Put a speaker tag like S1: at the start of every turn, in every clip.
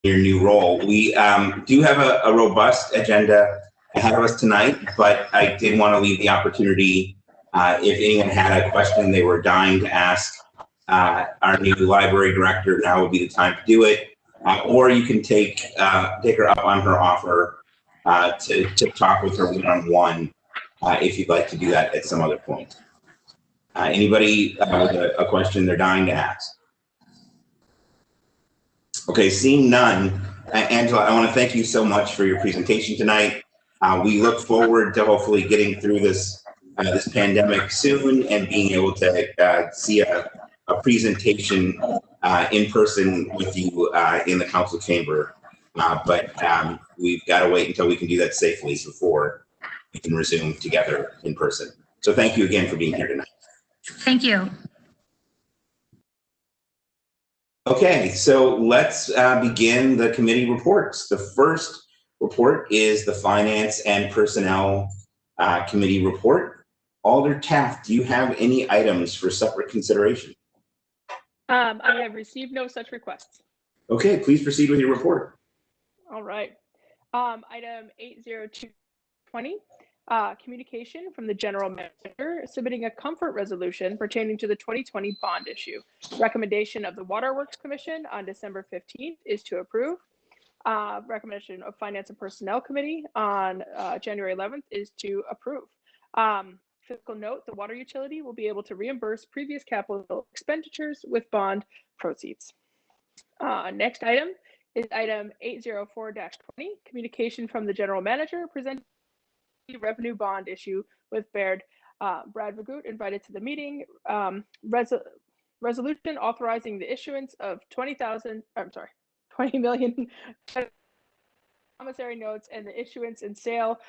S1: your new role. We do have a robust agenda ahead of us tonight, but I did want to leave the opportunity, if anyone had a question they were dying to ask our new library director, now would be the time to do it. Or you can take her up on her offer to talk with her one-on-one if you'd like to do that at some other point. Anybody with a question they're dying to ask? Okay, seeing none, Angela, I want to thank you so much for your presentation tonight. We look forward to hopefully getting through this pandemic soon and being able to see a presentation in person with you in the council chamber. But we've got to wait until we can do that safely before we can resume together in person. So thank you again for being here tonight.
S2: Thank you.
S1: Okay, so let's begin the committee reports. The first report is the Finance and Personnel Committee report. Alder Taft, do you have any items for separate consideration?
S3: I have received no such requests.
S1: Okay, please proceed with your report.
S3: All right. Item 80220, communication from the general manager submitting a comfort resolution pertaining to the 2020 bond issue. Recommendation of the Waterworks Commission on December 15th is to approve. Recommendation of Finance and Personnel Committee on January 11th is to approve. Fiscal note, the water utility will be able to reimburse previous capital expenditures with bond proceeds. Next item is item 804-20, communication from the general manager presenting the revenue bond issue with Baird. Brad Vagut invited to the meeting. Resolution authorizing the issuance of 20 million promissory notes and the issuance and sale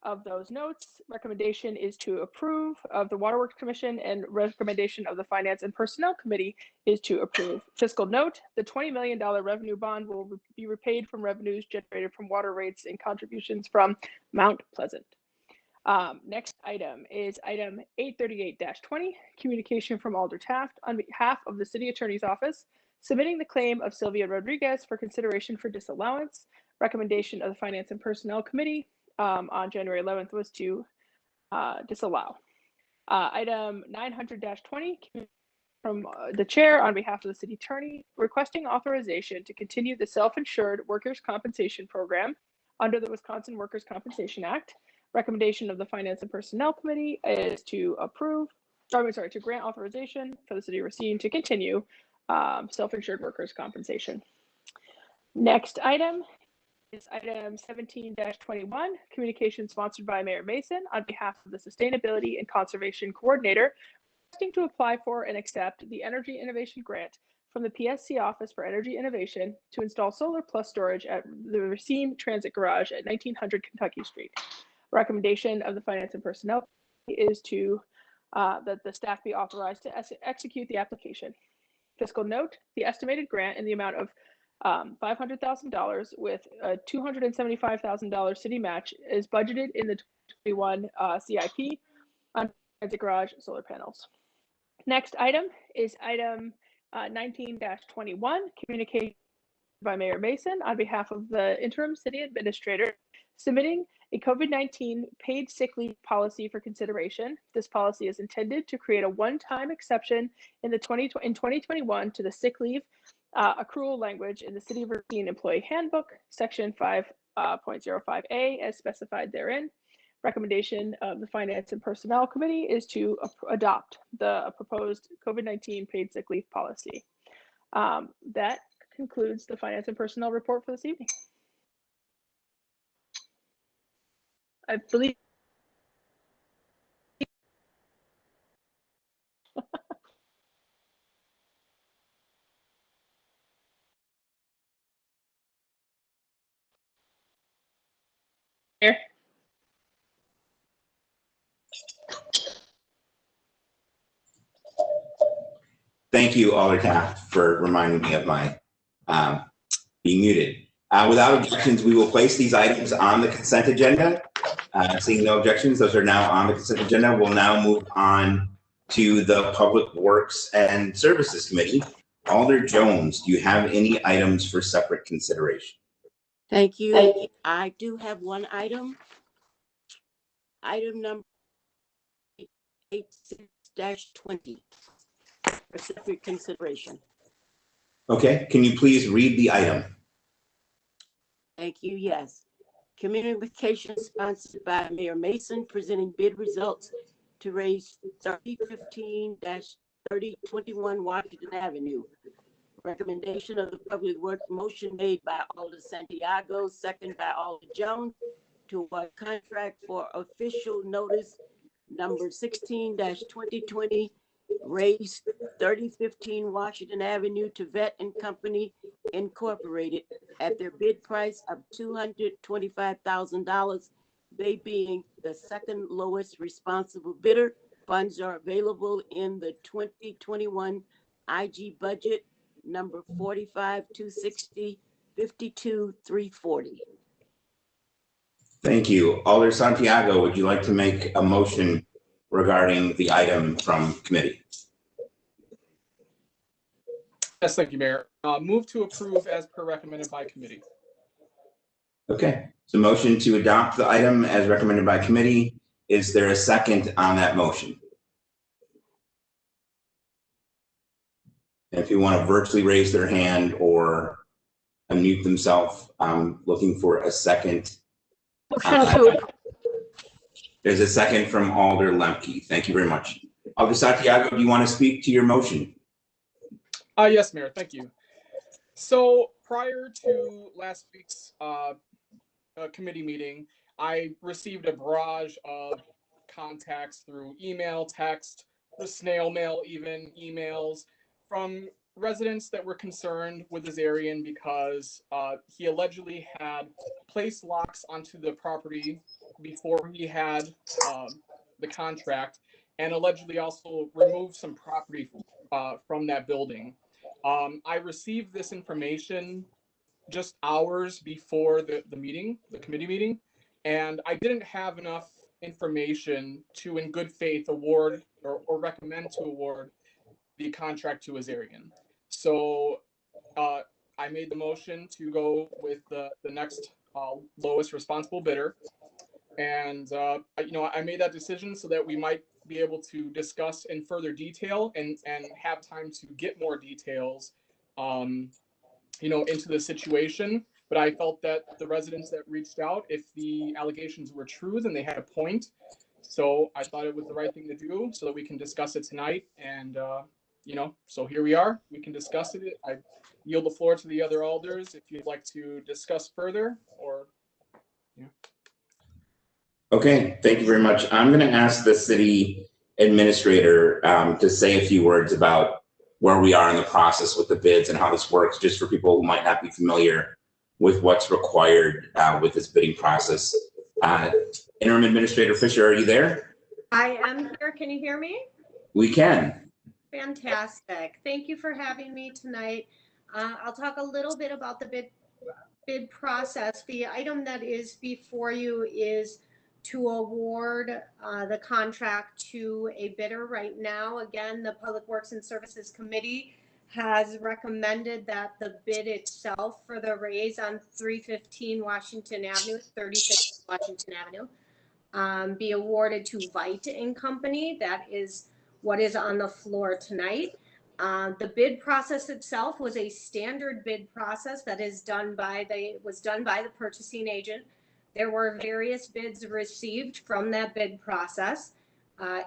S3: of those notes. Recommendation is to approve of the Waterworks Commission, and recommendation of the Finance and Personnel Committee is to approve. Fiscal note, the $20 million revenue bond will be repaid from revenues generated from water rates and contributions from Mount Pleasant. Next item is item 838-20, communication from Alder Taft on behalf of the City Attorney's Office, submitting the claim of Sylvia Rodriguez for consideration for disallowance. Recommendation of the Finance and Personnel Committee on January 11th was to disallow. Item 900-20 from the chair on behalf of the city attorney, requesting authorization to continue the self-insured workers' compensation program under the Wisconsin Workers' Compensation Act. Recommendation of the Finance and Personnel Committee is to to grant authorization for the city of Racine to continue self-insured workers' compensation. Next item is item 17-21, communication sponsored by Mayor Mason on behalf of the Sustainability and Conservation Coordinator, requesting to apply for and accept the Energy Innovation Grant from the PSC Office for Energy Innovation to install solar plus storage at the Racine Transit Garage at 1900 Kentucky Street. Recommendation of the Finance and Personnel is to that the staff be authorized to execute the application. Fiscal note, the estimated grant in the amount of $500,000 with a $275,000 city match is budgeted in the 2021 CIP on Transit Garage solar panels. Next item is item 19-21, communication by Mayor Mason on behalf of the interim city administrator, submitting a COVID-19 paid sick leave policy for consideration. This policy is intended to create a one-time exception in 2021 to the sick leave accrual language in the City of Racine Employee Handbook, Section 5.05A, as specified therein. Recommendation of the Finance and Personnel Committee is to adopt the proposed COVID-19 paid sick leave policy. That concludes the Finance and Personnel report for this evening. I believe. Here.
S1: Thank you, Alder Taft, for reminding me of my being muted. Without objections, we will place these items on the consent agenda. Seeing no objections, those are now on the consent agenda. We'll now move on to the Public Works and Services Committee. Alder Jones, do you have any items for separate consideration?
S2: Thank you. I do have one item. Item number 86-20 for separate consideration.
S1: Okay, can you please read the item?
S2: Thank you. Yes. Communication sponsored by Mayor Mason presenting bid results to raise 3015-3021 Washington Avenue. Recommendation of the Public Works motion made by Alder Santiago, second by Alder Jones, to award contract for official notice number 16-2020, raise 3015 Washington Avenue to Vet and Company Incorporated at their bid price of $225,000, they being the second lowest responsible bidder. Funds are available in the 2021 IG budget number 45-260, 52-340.
S1: Thank you. Alder Santiago, would you like to make a motion regarding the item from committee?
S4: Yes, thank you, Mayor. Move to approve as per recommended by committee.
S1: Okay, so motion to adopt the item as recommended by committee. Is there a second on that motion? If you want to virtually raise their hand or unmute themselves, I'm looking for a second. There's a second from Alder Lemke. Thank you very much. Alder Santiago, do you want to speak to your motion?
S4: Yes, Mayor, thank you. So prior to last week's committee meeting, I received a barrage of contacts through email, text, the snail mail, even emails from residents that were concerned with Azarian because he allegedly had placed locks onto the property before he had the contract, and allegedly also removed some property from that building. I received this information just hours before the committee meeting, and I didn't have enough information to, in good faith, award or recommend to award the contract to Azarian. So I made the motion to go with the next lowest responsible bidder, and I made that decision so that we might be able to discuss in further detail and have time to get more details into the situation. But I felt that the residents that reached out, if the allegations were true, then they had a point. So I thought it was the right thing to do so that we can discuss it tonight. And, so here we are. We can discuss it. I yield the floor to the other alders if you'd like to discuss further or.
S1: Okay, thank you very much. I'm going to ask the city administrator to say a few words about where we are in the process with the bids and how this works, just for people who might not be familiar with what's required with this bidding process. Interim Administrator Fisher, are you there?
S5: I am here. Can you hear me?
S1: We can.
S5: Fantastic. Thank you for having me tonight. I'll talk a little bit about the bid process. The item that is before you is to award the contract to a bidder right now. Again, the Public Works and Services Committee has recommended that the bid itself for the raise on 315 Washington Avenue, 36 Washington Avenue, be awarded to Vite and Company. That is what is on the floor tonight. The bid process itself was a standard bid process that is done by the purchasing agent. There were various bids received from that bid process.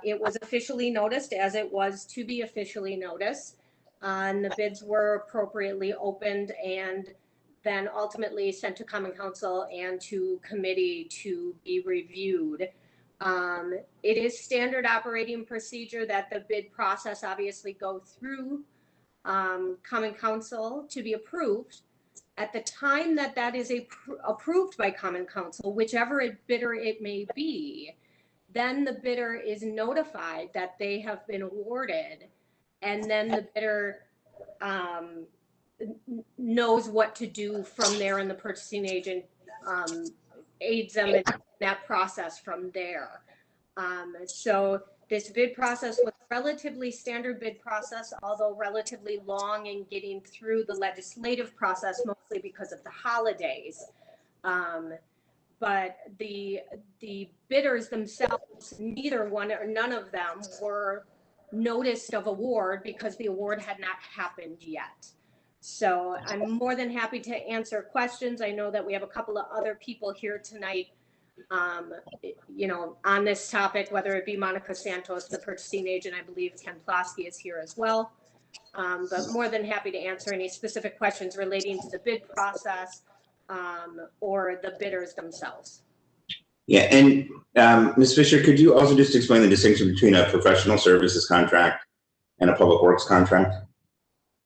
S5: It was officially noticed as it was to be officially noticed. And the bids were appropriately opened and then ultimately sent to Common Council and to committee to be reviewed. It is standard operating procedure that the bid process obviously go through Common Council to be approved. At the time that is approved by Common Council, whichever bidder it may be, then the bidder is notified that they have been awarded, and then the bidder knows what to do from there, and the purchasing agent aids them in that process from there. So this bid process was relatively standard bid process, although relatively long in getting through the legislative process, mostly because of the holidays. But the bidders themselves, neither one or none of them were noticed of award because the award had not happened yet. So I'm more than happy to answer questions. I know that we have a couple of other people here tonight, on this topic, whether it be Monica Santos, the purchasing agent. I believe Ken Plosky is here as well. But more than happy to answer any specific questions relating to the bid process or the bidders themselves.
S1: Yeah, and Ms. Fisher, could you also just explain the distinction between a professional services contract and a public works contract?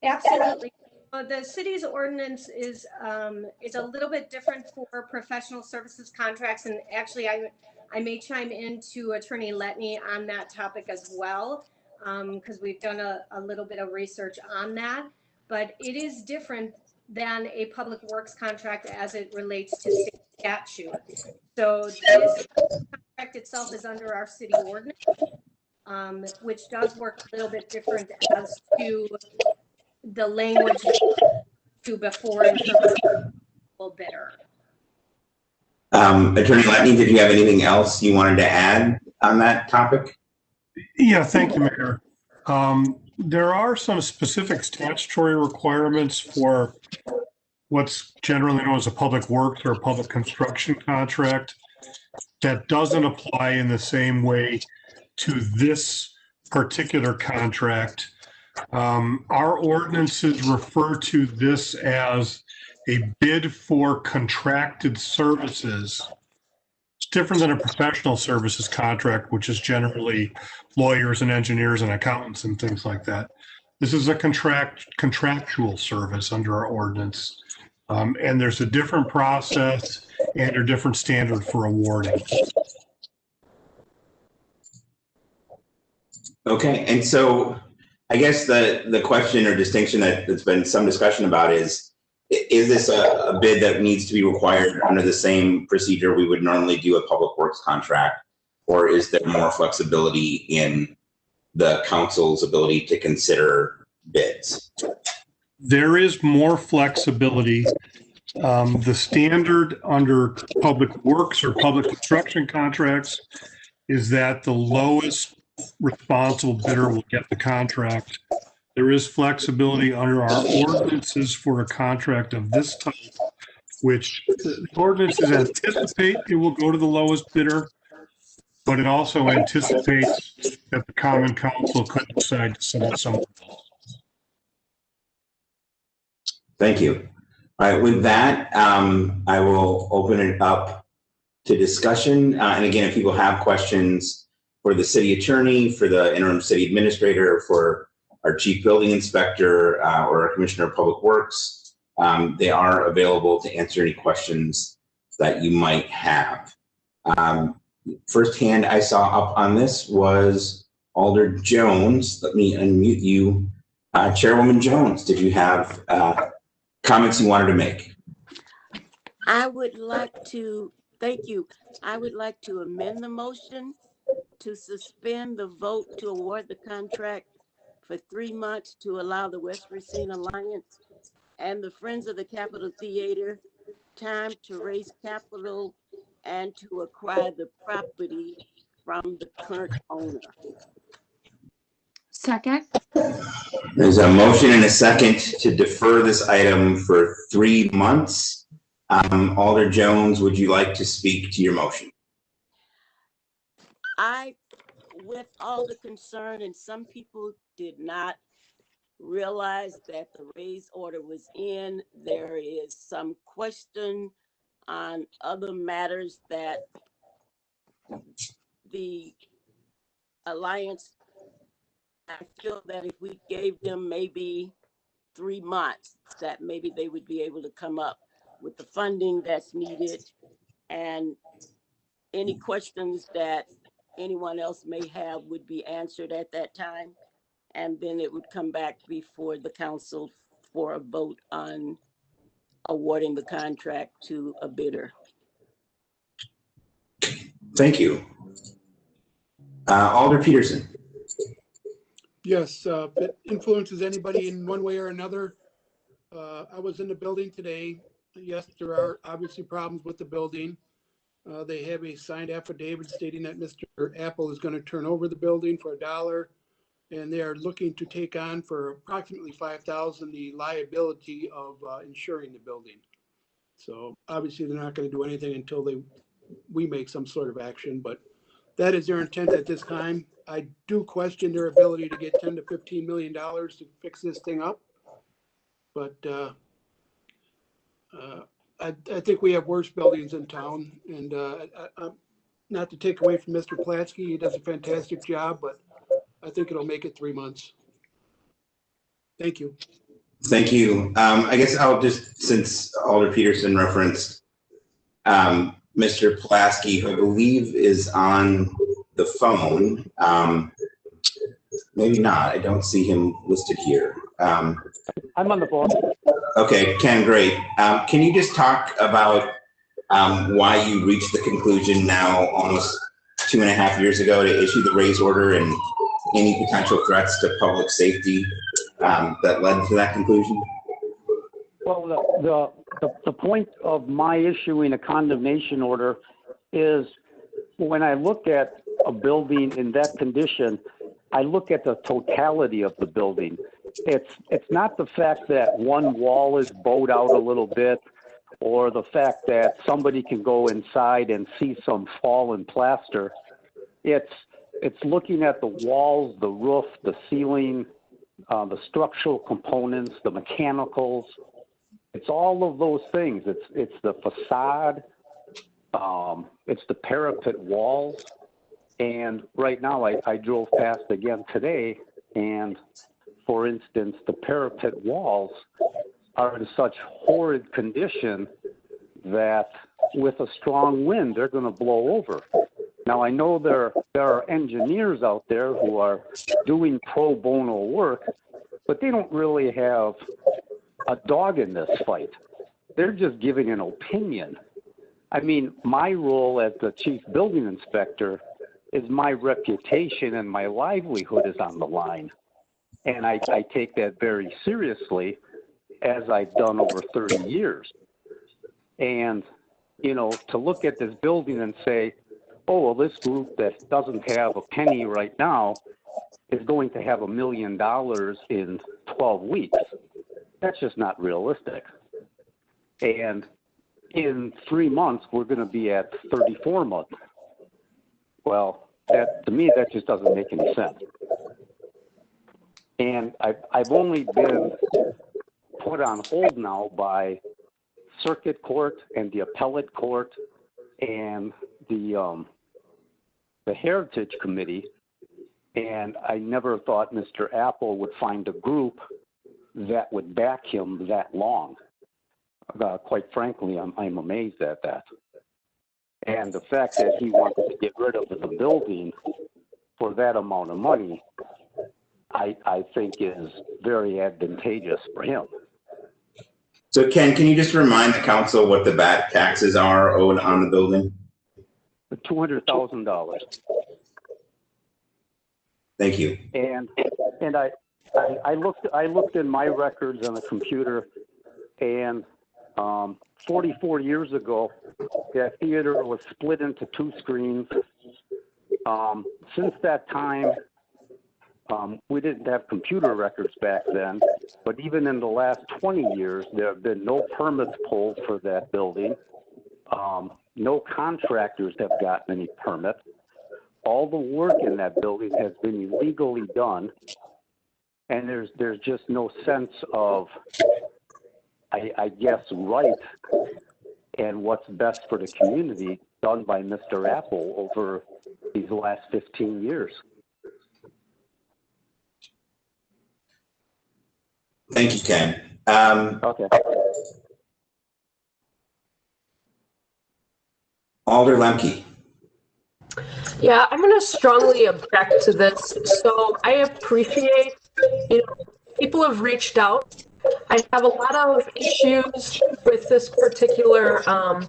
S5: Absolutely. The city's ordinance is a little bit different for professional services contracts, and actually I may chime into Attorney Letney on that topic as well, because we've done a little bit of research on that. But it is different than a public works contract as it relates to state statute. So this contract itself is under our city ordinance, which does work a little bit different as to the language to before in terms of bidder.
S1: Attorney Letney, did you have anything else you wanted to add on that topic?
S6: Yeah, thank you, Mayor. There are some specific statutory requirements for what's generally known as a public works or a public construction contract that doesn't apply in the same way to this particular contract. Our ordinances refer to this as a bid for contracted services. It's different than a professional services contract, which is generally lawyers and engineers and accountants and things like that. This is a contractual service under our ordinance. And there's a different process and a different standard for awarding.
S1: Okay, and so I guess the question or distinction that's been some discussion about is this a bid that needs to be required under the same procedure we would normally do a public works contract? Or is there more flexibility in the council's ability to consider bids?
S6: There is more flexibility. The standard under public works or public construction contracts is that the lowest responsible bidder will get the contract. There is flexibility under our ordinances for a contract of this type, which the ordinances anticipate it will go to the lowest bidder, but it also anticipates that the Common Council could decide to send it somewhere else.
S1: Thank you. All right, with that, I will open it up to discussion. And again, if people have questions for the city attorney, for the interim city administrator, for our chief building inspector, or our commissioner of public works, they are available to answer any questions that you might have. First hand I saw up on this was Alder Jones. Let me unmute you. Chairwoman Jones, did you have comments you wanted to make?
S2: I would like to, thank you. I would like to amend the motion to suspend the vote to award the contract for 3 months to allow the West Racine Alliance and the Friends of the Capitol Theater time to raise capital and to acquire the property from the current owner.
S7: Second.
S1: There's a motion and a second to defer this item for 3 months. Alder Jones, would you like to speak to your motion?
S2: With all the concern, and some people did not realize that the raise order was in, there is some question on other matters that the Alliance, I feel that if we gave them maybe 3 months, that maybe they would be able to come up with the funding that's needed, and any questions that anyone else may have would be answered at that time. And then it would come back before the council for a vote on awarding the contract to a bidder.
S1: Thank you. Alder Peterson.
S7: Yes, if it influences anybody in one way or another. I was in the building today. Yes, there are obviously problems with the building. They have a signed affidavit stating that Mr. Apple is going to turn over the building for $1, and they are looking to take on for approximately $5,000 the liability of insuring the building. So obviously they're not going to do anything until we make some sort of action, but that is their intent at this time. I do question their ability to get $10 to $15 million to fix this thing up. But I think we have worse buildings in town, and not to take away from Mr. Platsky, he does a fantastic job, but I think it'll make it 3 months. Thank you.
S1: Thank you. I guess I'll just, since Alder Peterson referenced Mr. Pulaski, who I believe is on the phone. Maybe not. I don't see him listed here.
S8: I'm on the phone.
S1: Okay, Ken, great. Can you just talk about why you reached the conclusion now, almost 2.5 years ago, to issue the raise order and any potential threats to public safety that led to that conclusion?
S8: Well, the point of my issuing a condemnation order is when I look at a building in that condition, I look at the totality of the building. It's not the fact that one wall is bowed out a little bit, or the fact that somebody can go inside and see some fallen plaster. It's looking at the walls, the roof, the ceiling, the structural components, the mechanicals. It's all of those things. It's the facade. It's the parapet walls. And right now I drove past again today, and for instance, the parapet walls are in such horrid condition that with a strong wind, they're going to blow over. Now, I know there are engineers out there who are doing pro bono work, but they don't really have a dog in this fight. They're just giving an opinion. I mean, my role as the chief building inspector is my reputation and my livelihood is on the line. And I take that very seriously, as I've done over 30 years. And, you know, to look at this building and say, oh, well, this group that doesn't have a penny right now is going to have $1 million in 12 weeks. That's just not realistic. And in 3 months, we're going to be at 34 months. Well, to me, that just doesn't make any sense. And I've only been put on hold now by circuit court and the appellate court and the Heritage Committee, and I never thought Mr. Apple would find a group that would back him that long. Quite frankly, I'm amazed at that. And the fact that he wanted to get rid of the building for that amount of money, I think is very advantageous for him.
S1: So Ken, can you just remind the council what the back taxes are owed on the building?
S8: $200,000.
S1: Thank you.
S8: And I looked in my records on the computer, and 44 years ago, that theater was split into 2 screens. Since that time, we didn't have computer records back then, but even in the last 20 years, there have been no permits pulled for that building. No contractors have gotten any permits. All the work in that building has been illegally done, and there's just no sense of, I guess, right and what's best for the community done by Mr. Apple over these last 15 years.
S1: Thank you, Ken.
S8: Okay.
S1: Alder Lemke.
S9: Yeah, I'm going to strongly object to this. So I appreciate, people have reached out. I have a lot of issues with this particular, I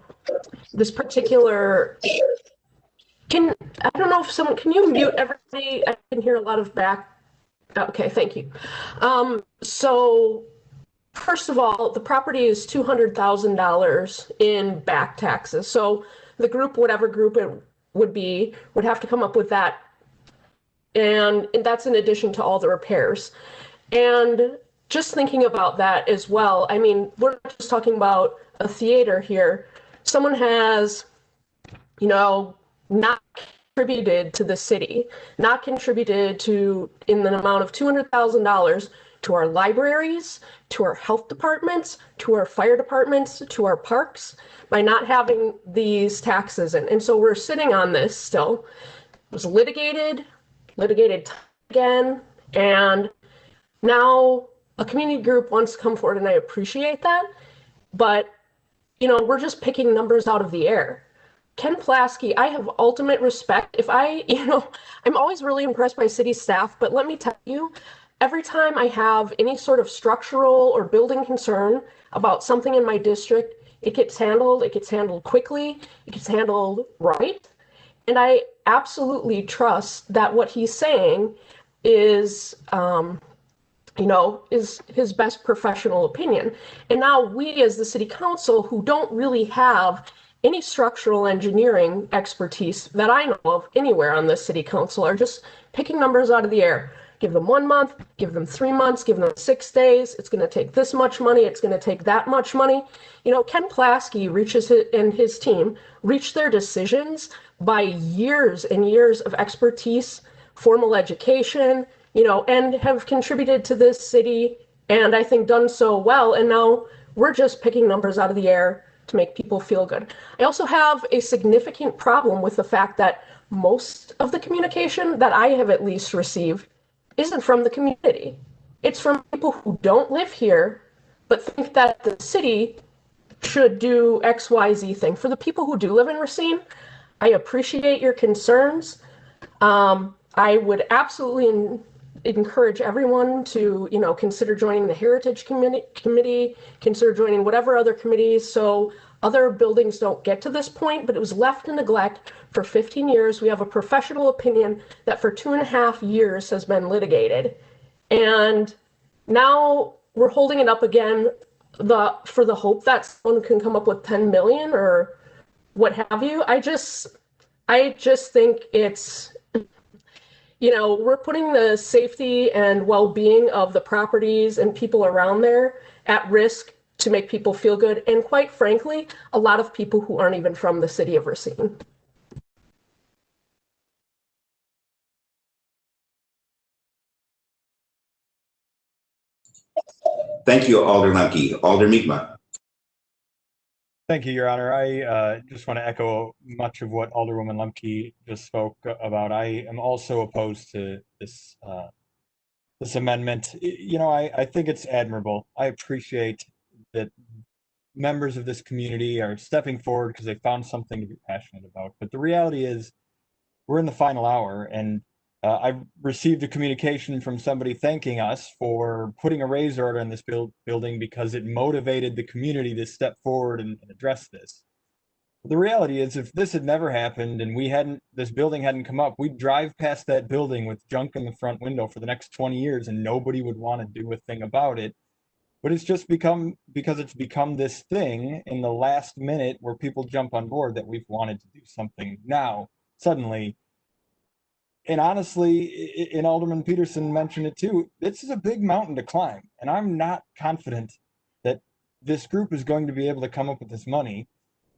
S9: don't know if can you mute everybody? I can hear a lot of Okay, thank you. So first of all, the property is $200,000 in back taxes. So the group, whatever group it would be, would have to come up with that. And that's in addition to all the repairs. And just thinking about that as well, I mean, we're not just talking about a theater here. Someone has, not contributed to the city, not contributed to in the amount of $200,000 to our libraries, to our health departments, to our fire departments, to our parks, by not having these taxes in. And so we're sitting on this still. It was litigated again, and now a community group wants to come forward, and I appreciate that. But, we're just picking numbers out of the air. Ken Pulaski, I have ultimate respect. If I'm always really impressed by city staff, but let me tell you, every time I have any sort of structural or building concern about something in my district, it gets handled quickly, it gets handled right. And I absolutely trust that what he's saying is, is his best professional opinion. And now we as the city council, who don't really have any structural engineering expertise that I know of anywhere on the city council, are just picking numbers out of the air. Give them 1 month, give them 3 months, give them 6 days. It's going to take this much money. It's going to take that much money. Ken Pulaski and his team reach their decisions by years and years of expertise, formal education, and have contributed to this city, and I think done so well. And now we're just picking numbers out of the air to make people feel good. I also have a significant problem with the fact that most of the communication that I have at least received isn't from the community. It's from people who don't live here, but think that the city should do XYZ thing. For the people who do live in Racine, I appreciate your concerns. I would absolutely encourage everyone to, consider joining the Heritage Committee, consider joining whatever other committees, so other buildings don't get to this point. But it was left in neglect for 15 years. We have a professional opinion that for 2.5 years has been litigated. And now we're holding it up again for the hope that someone can come up with 10 million or what have you. I just think it's, we're putting the safety and well-being of the properties and people around there at risk to make people feel good. And quite frankly, a lot of people who aren't even from the city of Racine.
S1: Thank you, Alder Lemke. Alder Miedema.
S10: Thank you, Your Honor. I just want to echo much of what Alderwoman Lemke just spoke about. I am also opposed to this this amendment. I think it's admirable. I appreciate that members of this community are stepping forward because they found something to be passionate about. But the reality is, we're in the final hour, and I received a communication from somebody thanking us for putting a raise order in this building because it motivated the community to step forward and address this. But the reality is, if this had never happened and this building hadn't come up, we'd drive past that building with junk in the front window for the next 20 years and nobody would want to do a thing about it. But it's just because it's become this thing in the last minute where people jump on board that we've wanted to do something now, suddenly. And honestly, and Alderman Peterson mentioned it too, this is a big mountain to climb. And I'm not confident that this group is going to be able to come up with this money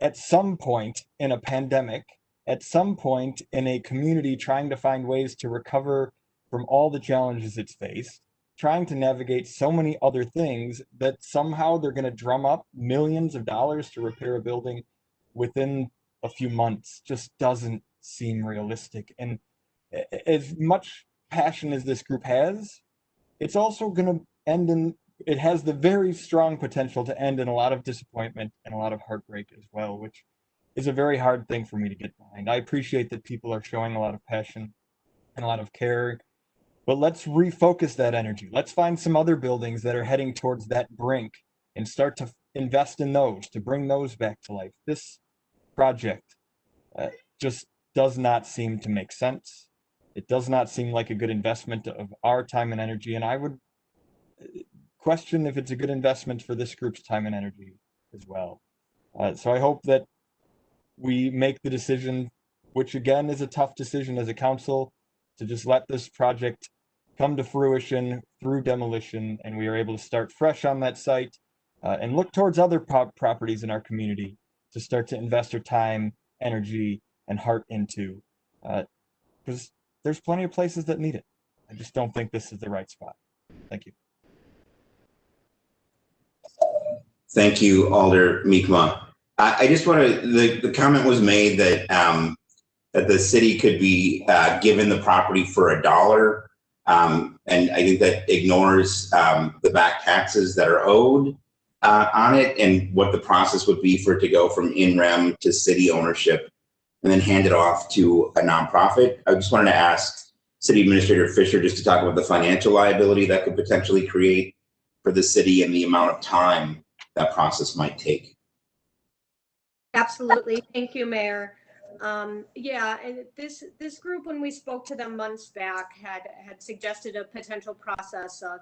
S10: at some point in a pandemic, at some point in a community trying to find ways to recover from all the challenges it's faced, trying to navigate so many other things that somehow they're going to drum up millions of dollars to repair a building within a few months. Just doesn't seem realistic. And as much passion as this group has, it's also going to it has the very strong potential to end in a lot of disappointment and a lot of heartbreak as well, which is a very hard thing for me to get behind. I appreciate that people are showing a lot of passion and a lot of care, but let's refocus that energy. Let's find some other buildings that are heading towards that brink and start to invest in those, to bring those back to life. This project just does not seem to make sense. It does not seem like a good investment of our time and energy, and I would question if it's a good investment for this group's time and energy as well. So I hope that we make the decision, which again is a tough decision as a council, to just let this project come to fruition through demolition, and we are able to start fresh on that site and look towards other properties in our community to start to invest our time, energy, and heart into, because there's plenty of places that need it. I just don't think this is the right spot. Thank you.
S1: Thank you, Alder Mi'kmaq. I just want to, the comment was made that that the city could be given the property for $1. And I think that ignores the back taxes that are owed on it and what the process would be for it to go from in-rem to city ownership and then hand it off to a nonprofit. I just wanted to ask City Administrator Fisher just to talk about the financial liability that could potentially create for the city and the amount of time that process might take.
S5: Absolutely. Thank you, Mayor. Yeah, and this group, when we spoke to them months back, had suggested a potential process of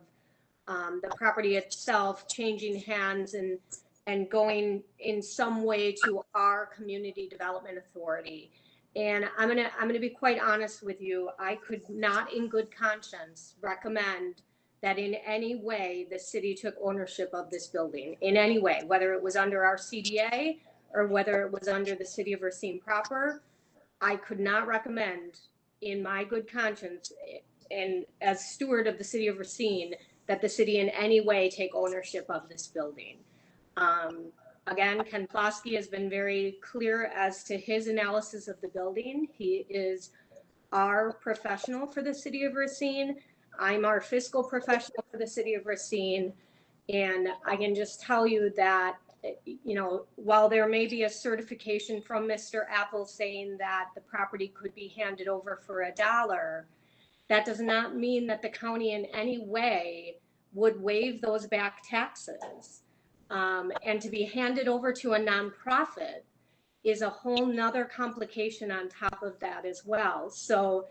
S5: the property itself changing hands and going in some way to our community development authority. And I'm gonna be quite honest with you. I could not, in good conscience, recommend that in any way the city took ownership of this building in any way, whether it was under our CDA or whether it was under the city of Racine proper. I could not recommend in my good conscience and as steward of the city of Racine that the city in any way take ownership of this building. Again, Ken Plosky has been very clear as to his analysis of the building. He is our professional for the city of Racine. I'm our fiscal professional for the city of Racine. And I can just tell you that, you know, while there may be a certification from Mr. Apple saying that the property could be handed over for $1, that does not mean that the county in any way would waive those back taxes. And to be handed over to a nonprofit is a whole nother complication on top of that as well. So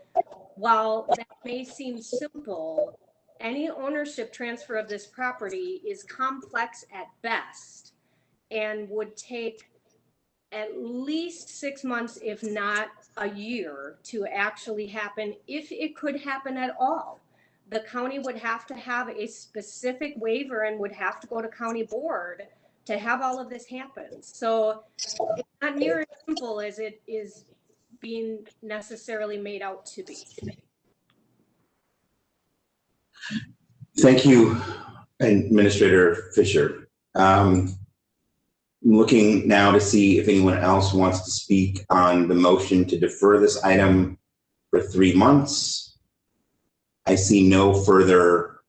S5: while that may seem simple, any ownership transfer of this property is complex at best and would take at least 6 months, if not a year, to actually happen, if it could happen at all. The county would have to have a specific waiver and would have to go to county board to have all of this happen. So it's not near as simple as it is being necessarily made out to be.
S1: Thank you, Administrator Fisher. I'm looking now to see if anyone else wants to speak on the motion to defer this item for 3 months. I see no further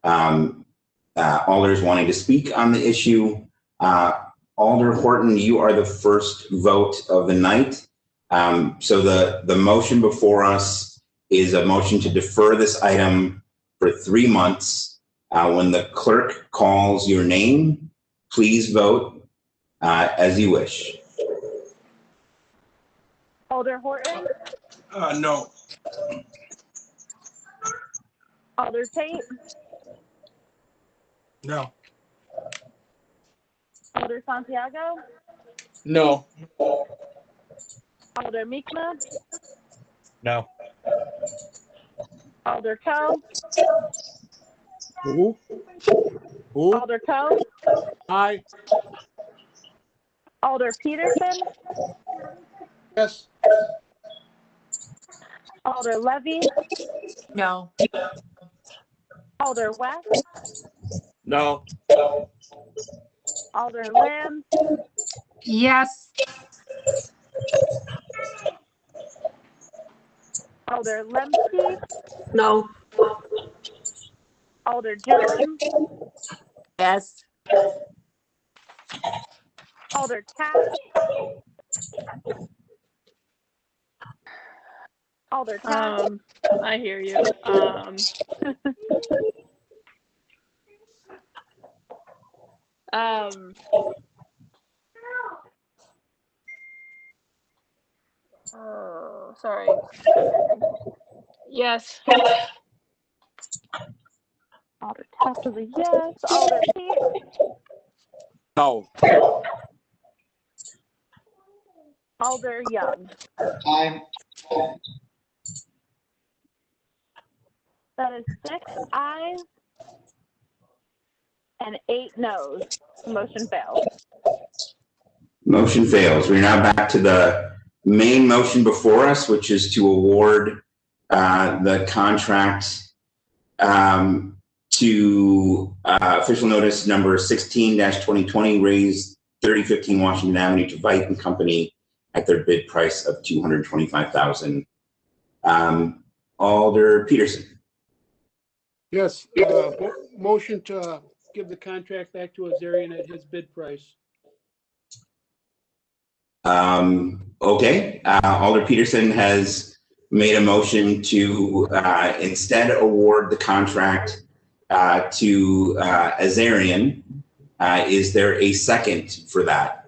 S1: alders wanting to speak on the issue. Alder Horton, you are the first vote of the night. So the motion before us is a motion to defer this item for 3 months. When the clerk calls your name, please vote as you wish.
S3: Alder Horton,
S11: No.
S3: Alder Tate,
S11: No.
S3: Alder Santiago,
S4: No.
S3: Alder Mi'kmaq,
S10: No.
S3: Alder Coe,
S7: Who?
S3: Alder Coe,
S7: Aye.
S3: Alder Peterson,
S7: Yes.
S3: Alder Levy,
S11: No.
S3: Alder West,
S11: No.
S3: Alder Lamb,
S11: Yes.
S3: Alder Lemke,
S9: No.
S3: Alder Jones,
S2: Yes.
S3: Alder Taft, Alder Taft,
S12: I hear you.
S3: oh, sorry. Yes.
S12: Alder Taft is a yes. Alder Pete,
S11: No.
S12: Alder Young.
S11: Aye.
S12: That is 6 ayes and 8 noes. Motion fails.
S1: Motion fails. We're now back to the main motion before us, which is to award the contract to official notice number 16-2020, raised 3015 Washington Avenue to Veit and Company at their bid price of $225,000. Alder Peterson.
S7: Yes, motion to give the contract back to Azarian at his bid price.
S1: Okay, Alder Peterson has made a motion to instead award the contract to Azarian. Is there a second for that?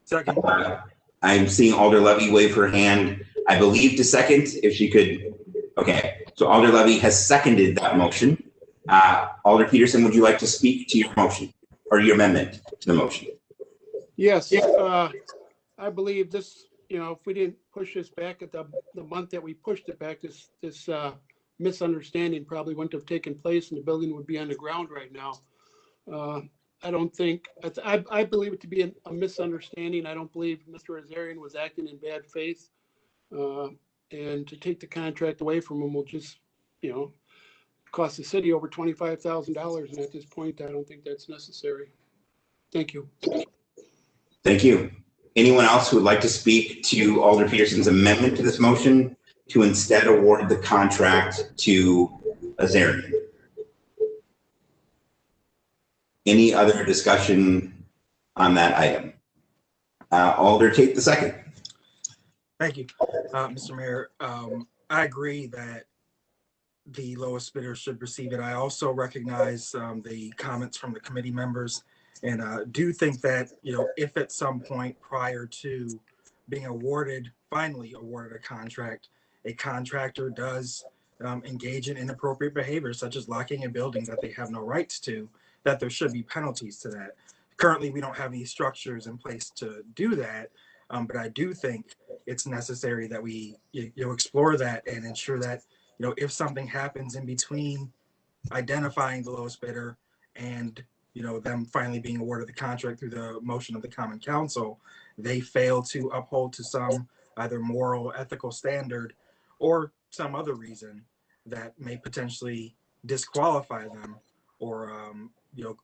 S11: Second.
S1: I'm seeing Alder Levy wave her hand, I believe, to second, if she could. Okay, so Alder Levy has seconded that motion. Alder Peterson, would you like to speak to your motion or your amendment to the motion?
S7: Yes, I believe this, if we didn't push this back at the month that we pushed it back, this misunderstanding probably wouldn't have taken place and the building would be on the ground right now. I don't think, I believe it to be a misunderstanding. I don't believe Mr. Azarian was acting in bad faith. And to take the contract away from him will just, cost the city over $25,000. And at this point, I don't think that's necessary. Thank you.
S1: Thank you. Anyone else who would like to speak to Alder Peterson's amendment to this motion to instead award the contract to Azarian? Any other discussion on that item? Alder Tate the second.
S13: Thank you, Mr. Mayor. I agree that the lowest bidder should receive it. I also recognize the comments from the committee members, and do think that if at some point prior to being finally awarded a contract, a contractor does engage in inappropriate behavior, such as locking a building that they have no rights to, that there should be penalties to that. Currently, we don't have any structures in place to do that, but I do think it's necessary that we explore that and ensure that if something happens in between identifying the lowest bidder and them finally being awarded the contract through the motion of the Common Council, they fail to uphold to some either moral, ethical standard or some other reason that may potentially disqualify them or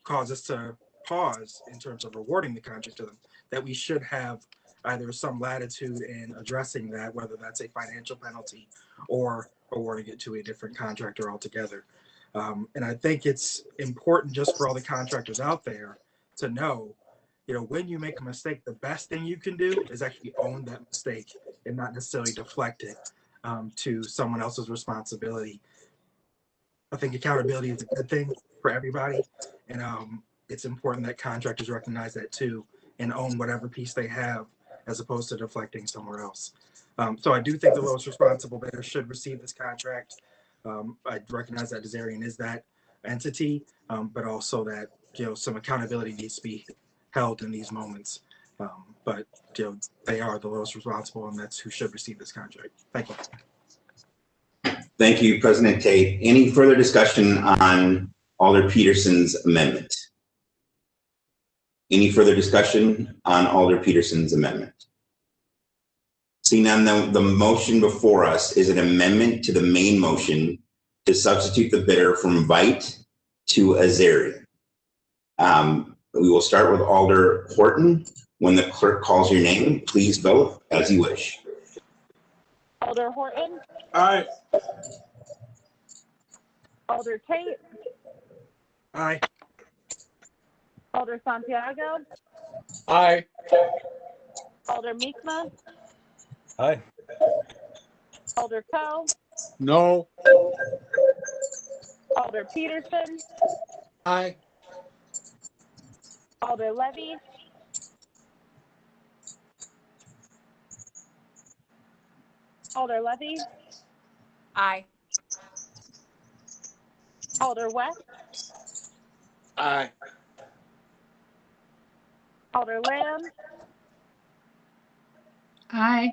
S13: cause us to pause in terms of awarding the contract to them, that we should have either some latitude in addressing that, whether that's a financial penalty or awarding it to a different contractor altogether. And I think it's important just for all the contractors out there to know, when you make a mistake, the best thing you can do is actually own that mistake and not necessarily deflect it to someone else's responsibility. I think accountability is a good thing for everybody. And it's important that contractors recognize that too and own whatever piece they have as opposed to deflecting somewhere else. So I do think the lowest responsible bidder should receive this contract. I recognize that Azarian is that entity, but also that some accountability needs to be held in these moments. But they are the lowest responsible, and that's who should receive this contract. Thank you.
S1: Thank you, President Tate. Any further discussion on Alder Peterson's amendment? Any further discussion on Alder Peterson's amendment? Seeing none, the motion before us is an amendment to the main motion to substitute the bidder from Veit to Azarian. We will start with Alder Horton. When the clerk calls your name, please vote as you wish.
S12: Alder Horton.
S11: Aye.
S12: Alder Tate.
S13: Aye.
S12: Alder Santiago.
S4: Aye.
S12: Alder Meekma.
S10: Aye.
S12: Alder Coe.
S7: No.
S12: Alder Peterson.
S7: Aye.
S12: Alder Levy. Alder Levy. Aye. Alder West,
S11: Aye.
S12: Alder Lamb,
S14: Aye.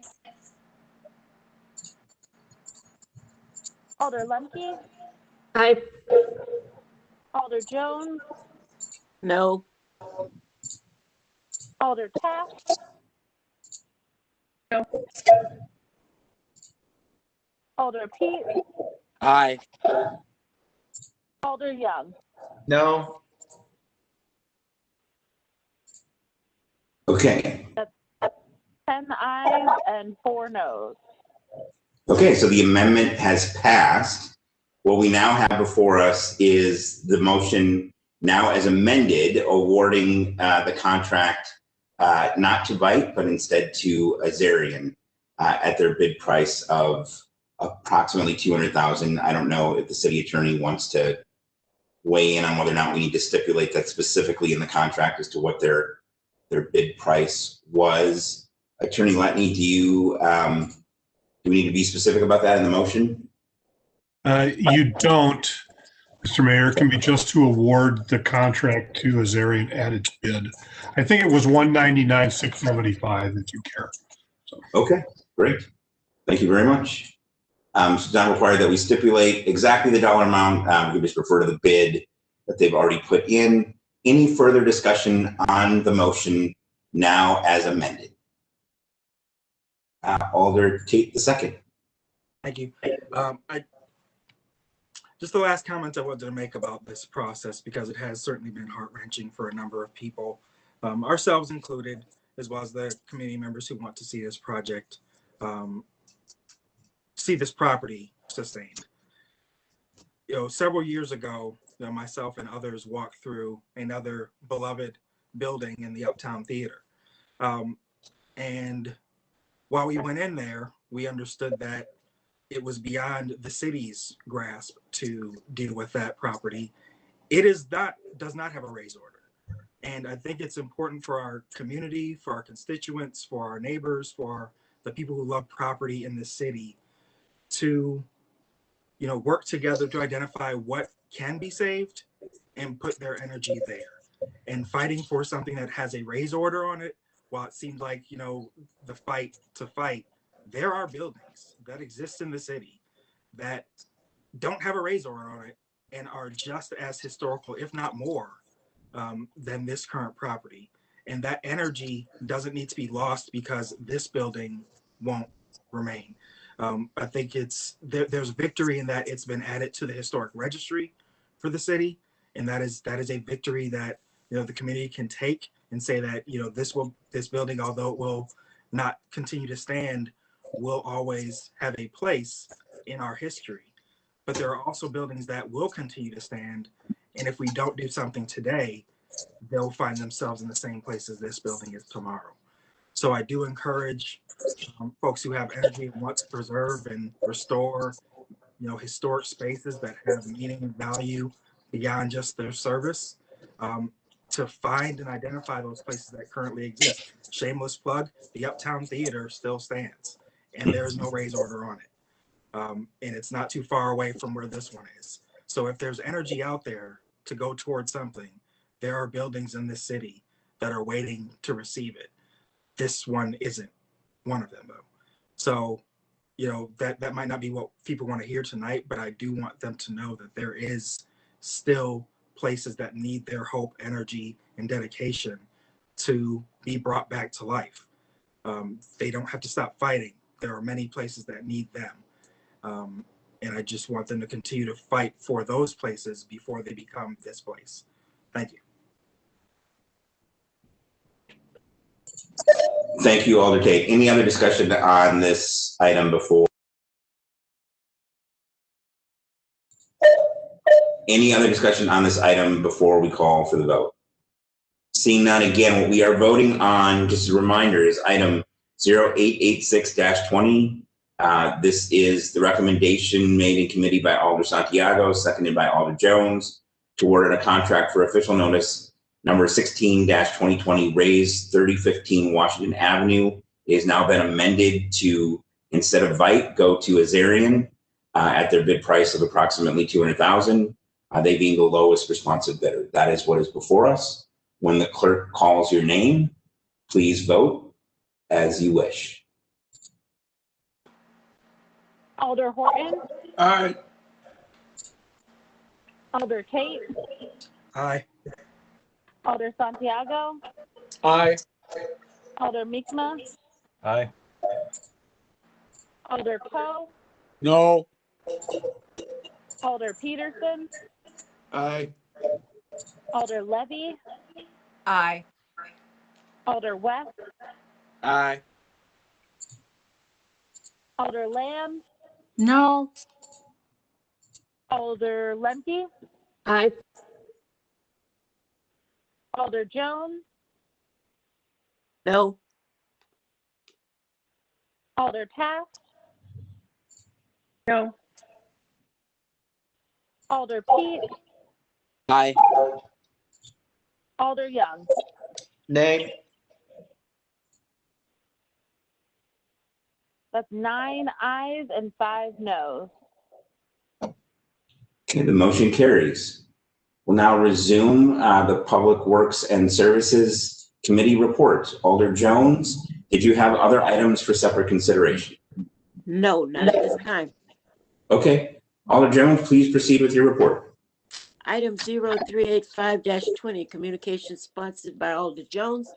S12: Alder Lemke,
S9: Aye.
S12: Alder Jones,
S2: No.
S12: Alder Taft,
S3: No.
S12: Alder Pete,
S11: Aye.
S12: Alder Young.
S11: No.
S1: Okay.
S12: 10 ayes and 4 noes.
S1: Okay, so the amendment has passed. What we now have before us is the motion now as amended, awarding the contract not to Vite, but instead to Azarian at their bid price of approximately $200,000. I don't know if the city attorney wants to weigh in on whether or not we need to stipulate that specifically in the contract as to what their bid price was. Attorney Letney, do we need to be specific about that in the motion?
S6: You don't, Mr. Mayor. It can be just to award the contract to Azarian at its bid. I think it was $199,675 if you care. So.
S1: Okay, great. Thank you very much. So it's not required that we stipulate exactly the dollar amount. We can just refer to the bid that they've already put in. Any further discussion on the motion now as amended? Alder Tate the second.
S13: Thank you. Just the last comment I wanted to make about this process, because it has certainly been heart-wrenching for a number of people, ourselves included, as well as the community members who want to see this project, see this property sustained. Several years ago, myself and others walked through another beloved building in the Uptown Theater. And while we went in there, we understood that it was beyond the city's grasp to deal with that property. It does not have a raise order. And I think it's important for our community, for our constituents, for our neighbors, for the people who love property in the city to, work together to identify what can be saved and put their energy there. And fighting for something that has a raise order on it, while it seems like, the fight to fight, there are buildings that exist in the city that don't have a raise order on it and are just as historical, if not more, than this current property. And that energy doesn't need to be lost because this building won't remain. I think there's victory in that it's been added to the historic registry for the city. And that is a victory that, the community can take and say that, this building, although it will not continue to stand, will always have a place in our history. But there are also buildings that will continue to stand. And if we don't do something today, they'll find themselves in the same place as this building is tomorrow. So I do encourage folks who have energy and want to preserve and restore, historic spaces that have meaning and value beyond just their service, to find and identify those places that currently exist. Shameless plug, the Uptown Theater still stands and there is no raise order on it. And it's not too far away from where this one is. So if there's energy out there to go towards something, there are buildings in this city that are waiting to receive it. This one isn't one of them though. So, that might not be what people want to hear tonight, but I do want them to know that there is still places that need their hope, energy, and dedication to be brought back to life. They don't have to stop fighting. There are many places that need them. And I just want them to continue to fight for those places before they become this place. Thank you.
S1: Thank you, Alder Tate. Any other discussion on this item before? Any other discussion on this item before we call for the vote? Seeing none, again, what we are voting on, just a reminder, is item 0886-20. This is the recommendation made in committee by Alder Santiago, seconded by Alder Jones, to award a contract for official notice number 16-2020, Raise 3015 Washington Avenue. It has now been amended to, instead of Vite, go to Azarian. at their bid price of approximately $200,000, they being the lowest responsive bidder. That is what is before us. When the clerk calls your name, please vote as you wish.
S12: Alder Horton,
S11: Aye.
S12: Alder Tate,
S13: Aye.
S12: Alder Santiago,
S4: Aye.
S12: Alder Mikma,
S10: Aye.
S12: Alder Poe,
S11: No.
S12: Alder Peterson,
S7: Aye.
S12: Alder Levy,
S14: Aye.
S12: Alder West,
S11: Aye.
S12: Alder Lamb,
S14: No.
S12: Alder Lemke,
S9: Aye.
S12: Alder Jones,
S2: No.
S12: Alder Taft,
S3: No.
S12: Alder Pete,
S11: Aye.
S12: Alder Young.
S11: Nay.
S12: That's 9 ayes and 5 noes.
S1: Okay, the motion carries. We'll now resume the Public Works and Services Committee report. Alder Jones, did you have other items for separate consideration?
S2: No, not at this time.
S1: Okay, Alder Jones, please proceed with your report.
S2: Item 0385-20, communication sponsored by Alder Jones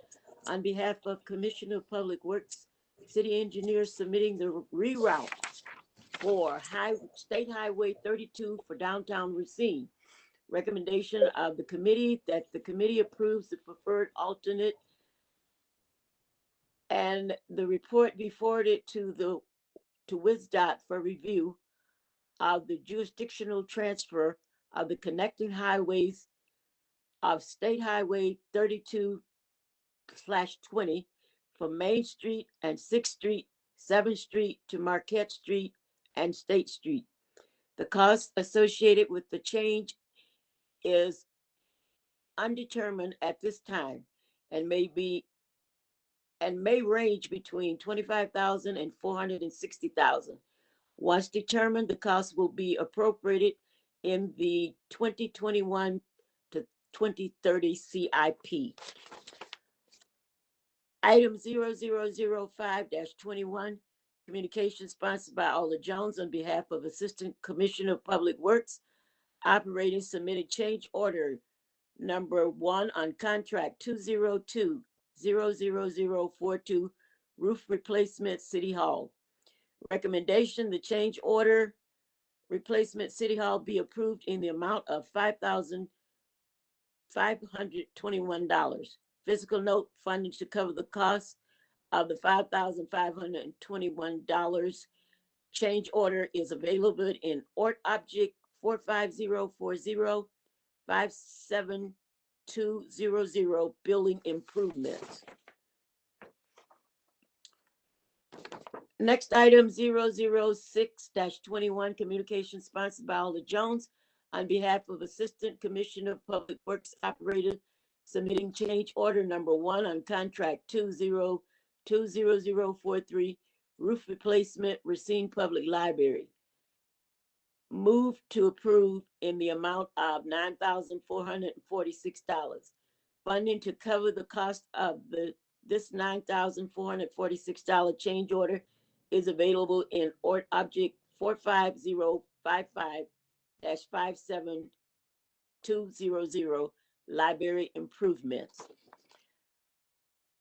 S2: on behalf of Commissioner of Public Works, City Engineer submitting the reroute for State Highway 32 for downtown Racine. Recommendation of the committee that the committee approves the preferred alternate and the report be forwarded to WisDOT for review of the jurisdictional transfer of the connecting highways of State Highway 32/20 from Main Street and 6th Street, 7th Street to Marquette Street and State Street. The cost associated with the change is undetermined at this time and may range between $25,000 and $460,000. Once determined, the cost will be appropriated in the 2021 to 2030 CIP. Item 0005-21, communication sponsored by Alder Jones on behalf of Assistant Commissioner of Public Works, operating submitted change order number 1 on contract 202-00042 roof replacement City Hall. Recommendation, the change order replacement City Hall be approved in the amount of $5,521. Physical note funding to cover the cost of the $5,521. Change order is available in Ort Object 45040 57200 building improvements. Next item 006-21, communication sponsored by Alder Jones on behalf of Assistant Commissioner of Public Works Operator submitting change order number 1 on contract 2020043 roof replacement Racine Public Library. Move to approve in the amount of $9,446. Funding to cover the cost of this $9,446 change order is available in Ort Object 45055-57200 library improvements.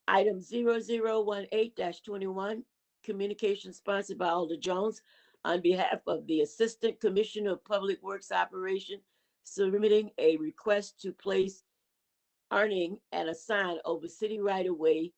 S2: Item 0018-21, communication sponsored by Alder Jones on behalf of the Assistant Commissioner of Public Works Operation submitting a request to place awning and a sign over city right-of-way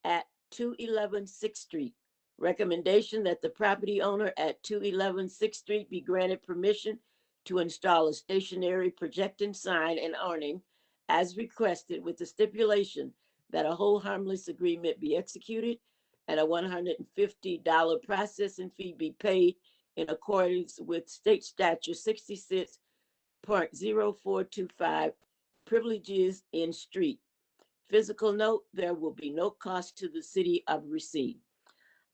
S2: at 211 6th Street. Recommendation that the property owner at 211 6th Street be granted permission to install a stationary projecting sign and awning as requested, with the stipulation that a hold harmless agreement be executed and a $150 processing fee be paid in accordance with state statute 66.0425 privileges in street. Physical note, there will be no cost to the city of Racine.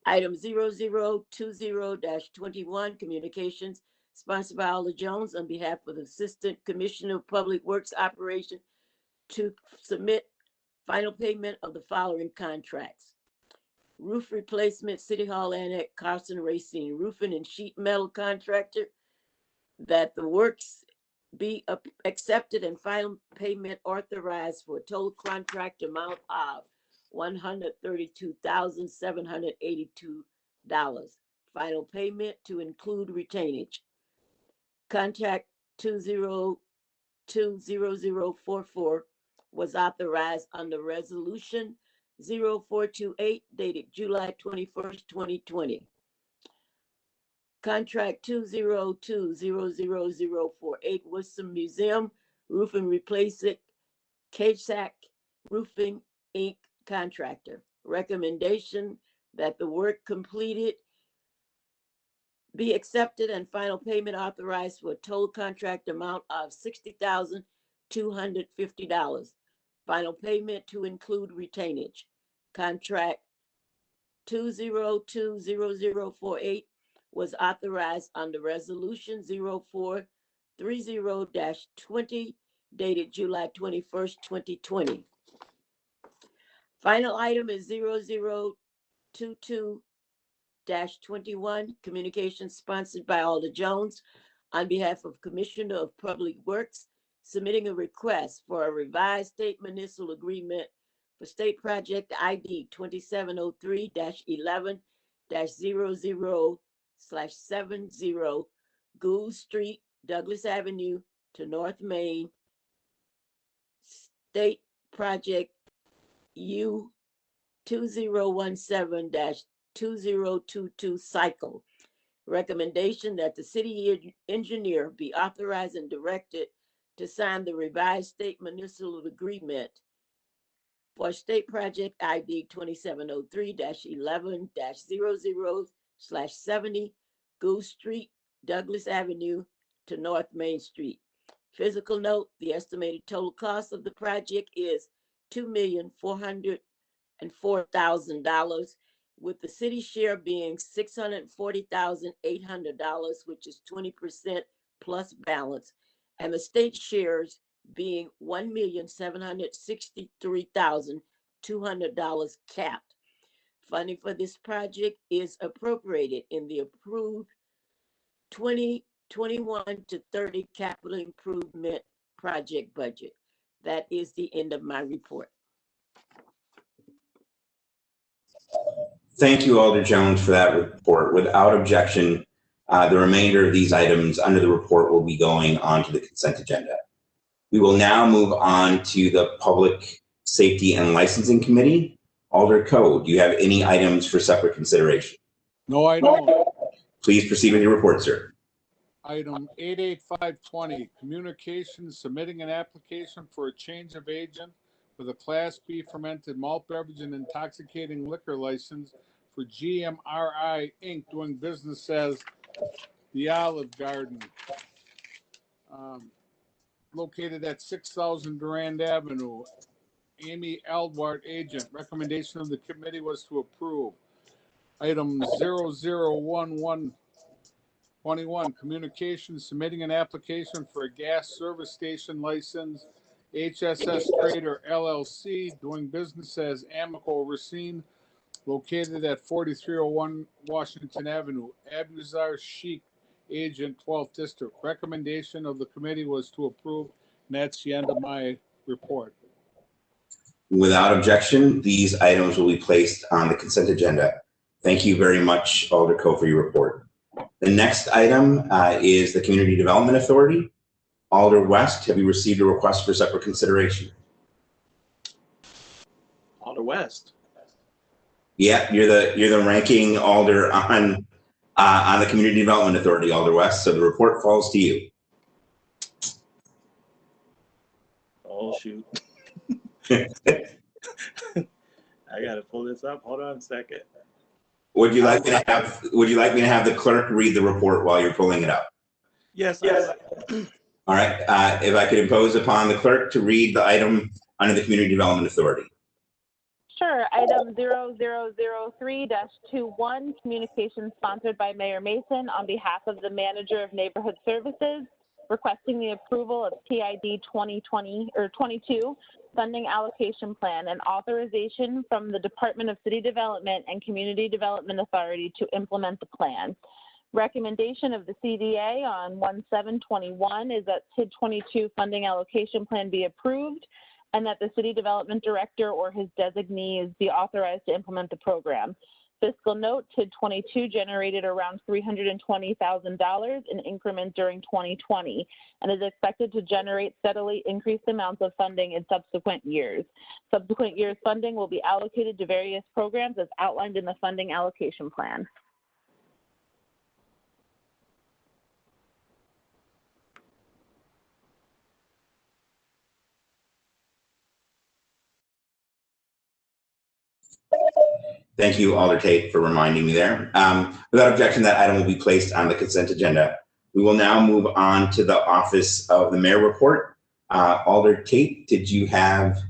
S2: Item 0020-21, communications, sponsored by Alder Jones on behalf of the Assistant Commissioner of Public Works Operation to submit final payment of the following contracts. Roof replacement, City Hall Annex, Carson Racine Roofing and Sheet Metal Contractor, that the works be accepted and final payment authorized for a total contract amount of $132,782. Final payment to include retainage. Contract 2020044 was authorized under Resolution 0428 dated July 21st, 2020. Contract 2020048 Worcester Museum Roofing Replacement, KSAC Roofing Inc. Contractor. Recommendation that the work completed be accepted and final payment authorized for a total contract amount of $60,250. Final payment to include retainage. Contract 2020048 was authorized under Resolution 0430-20 dated July 21st, 2020. Final item is 0022-21, communications sponsored by Alder Jones on behalf of Commissioner of Public Works, submitting a request for a revised state municipal agreement for State Project ID 2703-11-00/70 Gould Street, Douglas Avenue to North Main, State Project U 2017-2022 cycle. Recommendation that the city engineer be authorized and directed to sign the revised state municipal agreement for State Project ID 2703-11-00/70 Goose Street, Douglas Avenue to North Main Street. Physical note, the estimated total cost of the project is $2,404,000, with the city share being $640,800, which is 20% plus balance, and the state shares being $1,763,200 capped. Funding for this project is appropriated in the approved 2021 to 30 capital improvement project budget. That is the end of my report.
S1: Thank you, Alder Jones, for that report. Without objection, the remainder of these items under the report will be going on to the consent agenda. We will now move on to the Public Safety and Licensing Committee. Alder Coe, do you have any items for separate consideration?
S15: No, I don't.
S1: Please proceed with your report, sir.
S15: Item 88520, communications submitting an application for a change of agent for the Class B fermented malt beverage and intoxicating liquor license for GMRI Inc. doing business as the Olive Garden, located at 6000 Durand Avenue. Amy Eldward, agent. Recommendation of the committee was to approve. Item 001121, communications submitting an application for a gas service station license, HSS Trader LLC, doing business as Amico Racine, located at 4301 Washington Avenue. Abuzar Sheikh, agent, 12th District. Recommendation of the committee was to approve, and that's the end of my report.
S1: Without objection, these items will be placed on the consent agenda. Thank you very much, Alder Coe, for your report. The next item is the Community Development Authority. Alder West, have you received a request for separate consideration?
S11: Alder West.
S1: Yeah, you're the ranking alder on the Community Development Authority, Alder West. So the report falls to you.
S16: Oh shoot! I gotta pull this up. Hold on a second.
S1: Would you like me to have the clerk read the report while you're pulling it up?
S16: Yes.
S1: All right. If I could impose upon the clerk to read the item under the Community Development Authority.
S12: Sure. Item 0003-21, communication sponsored by Mayor Mason on behalf of the Manager of Neighborhood Services, requesting the approval of TID 2020 or 22 funding allocation plan and authorization from the Department of City Development and Community Development Authority to implement the plan. Recommendation of the CDA on 1/7/21 is that TID 22 funding allocation plan be approved and that the City Development Director or his designees be authorized to implement the program. Fiscal note, TID 22 generated around $320,000 in increments during 2020 and is expected to generate steadily increased amounts of funding in subsequent years. Subsequent years' funding will be allocated to various programs as outlined in the funding allocation plan.
S1: Thank you, Alder Tate, for reminding me there. Without objection, that item will be placed on the consent agenda. We will now move on to the Office of the Mayor report. Alder Tate, did you have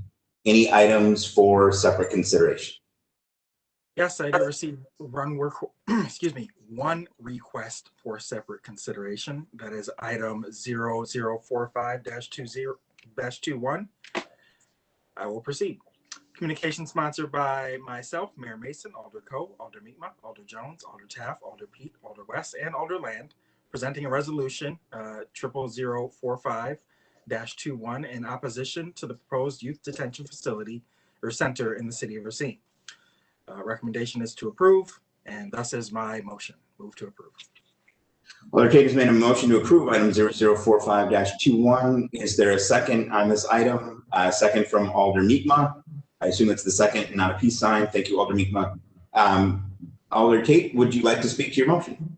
S1: any items for separate consideration?
S13: Yes, I did receive one one request for separate consideration. That is item 0045-21. I will proceed. Communication sponsored by myself, Mayor Mason, Alder Coe, Alder Meekma, Alder Jones, Alder Taft, Alder Pete, Alder West, and Alder Land, presenting a resolution 0045-21 in opposition to the proposed youth detention facility or center in the city of Racine. Recommendation is to approve, and thus is my motion. Move to approve.
S1: Alder Tate has made a motion to approve item 0045-21. Is there a second on this item? Second from Alder Meekma. I assume it's the second, not a peace sign. Thank you, Alder Meekma. Alder Tate, would you like to speak to your motion?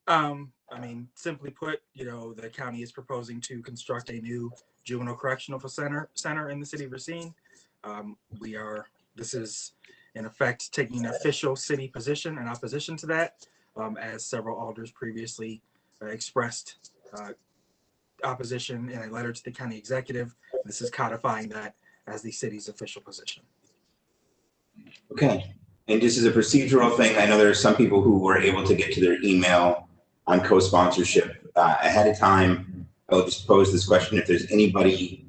S13: I mean, simply put, the county is proposing to construct a new juvenile correctional center in the city of Racine. This is in effect taking an official city position in opposition to that, as several alders previously expressed opposition in a letter to the county executive. This is codifying that as the city's official position.
S1: Okay. And just as a procedural thing, I know there are some people who were able to get to their email on co-sponsorship ahead of time. I'll just pose this question. If there's anybody,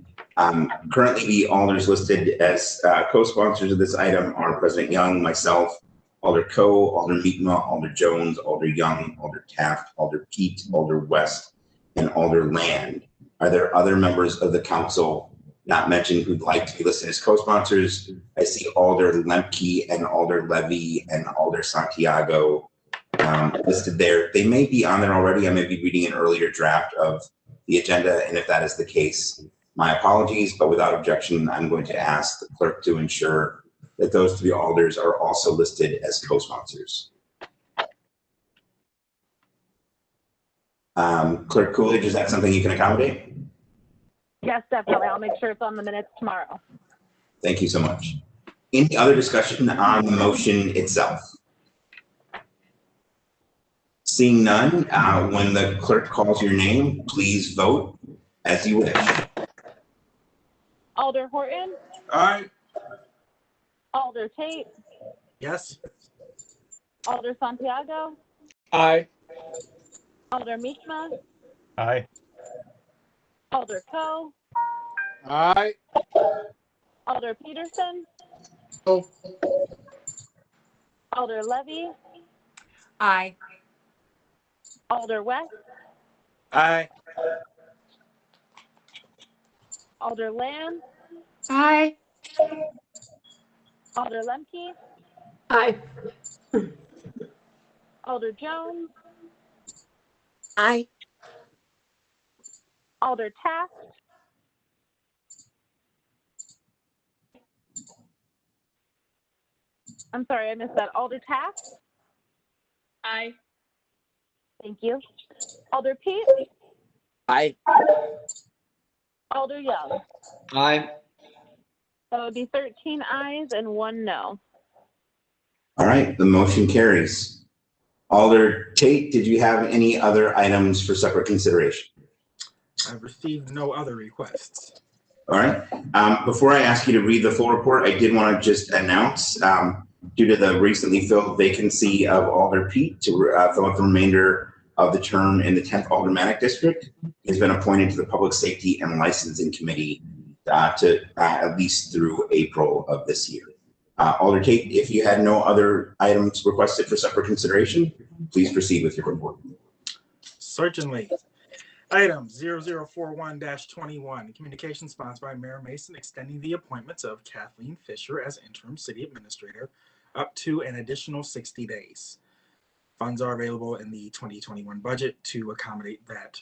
S1: currently the alders listed as co-sponsors of this item are President Young, myself, Alder Coe, Alder Meekma, Alder Jones, Alder Young, Alder Taft, Alder Pete, Alder West, and Alder Land. Are there other members of the council not mentioned who'd like to be listed as co-sponsors? I see Alder Lemke and Alder Levy and Alder Santiago listed there. They may be on there already. I may be reading an earlier draft of the agenda, and if that is the case, my apologies, but without objection, I'm going to ask the clerk to ensure that those three alders are also listed as co-sponsors. Clerk Coolidge, is that something you can accommodate?
S12: Yes, definitely. I'll make sure it's on the minutes tomorrow.
S1: Thank you so much. Any other discussion on the motion itself? Seeing none, when the clerk calls your name, please vote as you wish.
S12: Alder Horton.
S15: Aye.
S12: Alder Tate.
S13: Yes.
S12: Alder Santiago.
S4: Aye.
S12: Alder Meekma.
S10: Aye.
S12: Alder Coe.
S15: Aye.
S12: Alder Peterson.
S7: Oh.
S12: Alder Levy.
S14: Aye.
S12: Alder West.
S11: Aye.
S12: Alder Land.
S14: Aye.
S12: Alder Lemke.
S9: Aye.
S12: Alder Jones.
S14: Aye.
S12: Alder Taft. I'm sorry, I missed that. Alder Taft.
S3: Aye.
S12: Thank you. Alder Pete.
S11: Aye.
S12: Alder Young.
S11: Aye.
S12: That would be 13 ayes and 1 no.
S1: All right, the motion carries. Alder Tate, did you have any other items for separate consideration?
S13: I've received no other requests.
S1: All right. Before I ask you to read the full report, I did want to just announce, due to the recently filled vacancy of Alder Pete to fill out the remainder of the term in the 10th Aldermanic District, he's been appointed to the Public Safety and Licensing Committee to at least through April of this year. Alder Tate, if you had no other items requested for separate consideration, please proceed with your report.
S13: Certainly. Item 0041-21, communication sponsored by Mayor Mason extending the appointments of Kathleen Fisher as interim city administrator up to an additional 60 days. Funds are available in the 2021 budget to accommodate that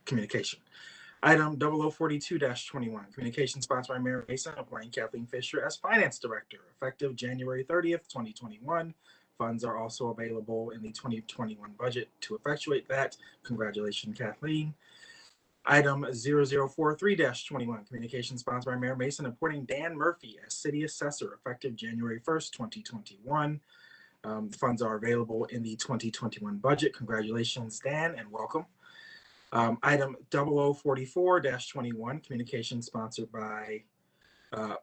S13: communication. Item 0042-21, communication sponsored by Mayor Mason appointing Kathleen Fisher as finance director effective January 30th, 2021. Funds are also available in the 2021 budget to effectuate that. Congratulations, Kathleen. Item 0043-21, communication sponsored by Mayor Mason appointing Dan Murphy as city assessor effective January 1st, 2021. Funds are available in the 2021 budget. Congratulations, Dan, and welcome. Item 0044-21, communication sponsored by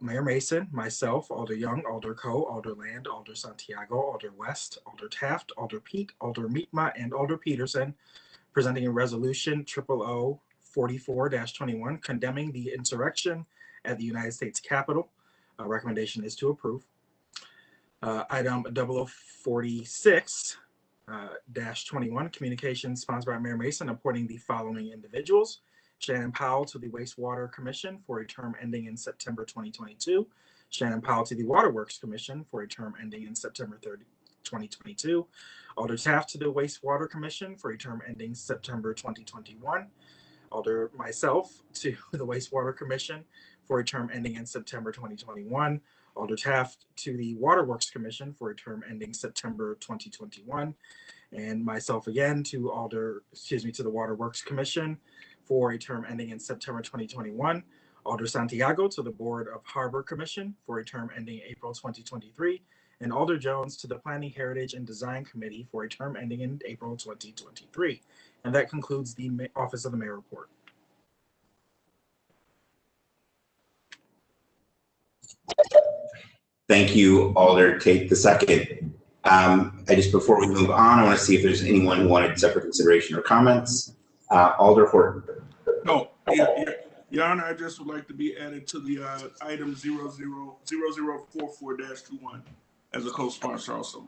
S13: Mayor Mason, myself, Alder Young, Alder Coe, Alder Land, Alder Santiago, Alder West, Alder Taft, Alder Pete, Alder Mietma, and Alder Peterson, presenting a resolution 0044-21 condemning the insurrection at the United States Capitol. Recommendation is to approve. Item 0046-21, communication sponsored by Mayor Mason appointing the following individuals: Shannon Powell to the Wastewater Commission for a term ending in September 2022. Shannon Powell to the Waterworks Commission for a term ending in September 30, 2022. Alder Taft to the Wastewater Commission for a term ending September 2021. Alder myself to the Wastewater Commission for a term ending in September 2021. Alder Taft to the Waterworks Commission for a term ending September 2021. And myself again to the Waterworks Commission for a term ending in September 2021. Alder Santiago to the Board of Harbor Commission for a term ending April 2023. And Alder Jones to the Planning, Heritage, and Design Committee for a term ending in April 2023. And that concludes the Office of the Mayor report.
S1: Thank you, Alder Tate II. Before we move on, I want to see if there's anyone who wanted separate consideration or comments. Alder Horton.
S17: No, Your Honor, I just would like to be added to the item 0044-21 as a co-sponsor also.